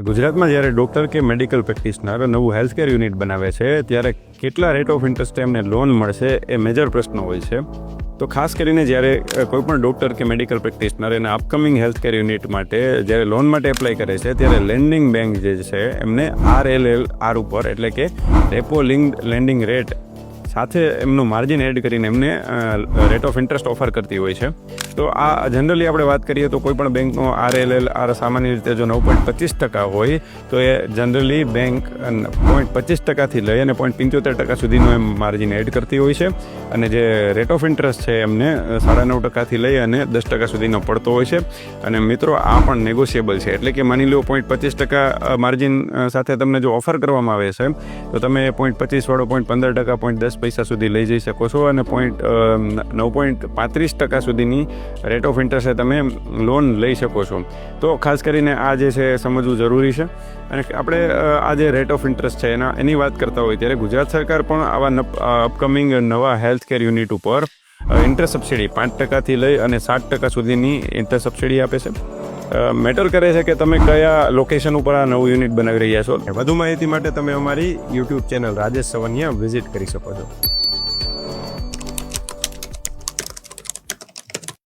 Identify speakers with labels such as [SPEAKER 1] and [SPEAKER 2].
[SPEAKER 1] ગુજરાતમાં જ્યારે ડૉક્ટર કે મેડિકલ પ્રેક્ટિશનર નવું હેલ્થકેર યુનિટ બનાવે છે ત્યારે કેટલા રેટ ઓફ ઇન્ટરેસ્ટે એમને લોન મળશે એ મેજર પ્રશ્ન હોય છે. તો ખાસ કરીને જ્યારે કોઈપણ ડૉક્ટર કે મેડિકલ પ્રેક્ટિશનર એના અપકમિંગ હેલ્થકેર યુનિટ માટે જ્યારે લોન માટે એપ્લાય કરે છે ત્યારે લેન્ડિંગ બેંક જે છે એમને RLLR ઉપર એટલે કે રેપો લિંક્ડ લેન્ડિંગ રેટ સાથે એમનું માર્જિન એડ કરીને એમને રેટ ઓફ ઇન્ટરેસ્ટ ઓફર કરતી હોય છે. તો આ જનરલી આપણે વાત કરીએ તો કોઈપણ બેંકનો RLLR સામાન્ય રીતે જો 9.25% હોય તો એ જનરલી બેંક 0.25%થી લઈ અને 0.75% સુધીનું એમ માર્જિન એડ કરતી હોય છે. અને જે રેટ ઓફ ઇન્ટરેસ્ટ છે એમને 9.5%થી લઈ અને 10% સુધીનો પડતો હોય છે. અને મિત્રો આ પણ નેગોશિયેબલ છે, એટલે કે માની લો 0.25% માર્જિન સાથે તમને જો ઓફર કરવામાં આવે છે તો તમે 0.25 વાળો 0.15%, 0.10 સુધી લઈ જઈ શકો છો અને 9.35% સુધીની રેટ ઓફ ઇન્ટરેસ્ટે તમે લોન લઈ શકો છો. તો ખાસ કરીને આ જે છે સમજવું જરૂરી છે. અને આપણે આ જે રેટ ઓફ ઇન્ટરેસ્ટ છે એની વાત કરતા હોય ત્યારે ગુજરાત સરકાર પણ આવા અપકમિંગ નવા હેલ્થકેર યુનિટ ઉપર ઇન્ટરેસ્ટ સબસિડી 5%થી લઈ અને 7% સુધીની ઇન્ટરેસ્ટ સબસિડી આપે છે. મેટર કરે છે કે તમે કયા લોકેશન ઉપર આ નવું યુનિટ બનાવી રહ્યા છો.
[SPEAKER 2] વધુ માહિતી માટે તમે અમારી YouTube ચેનલ રાજેશ સવનિયા વિઝિટ કરી શકો છો.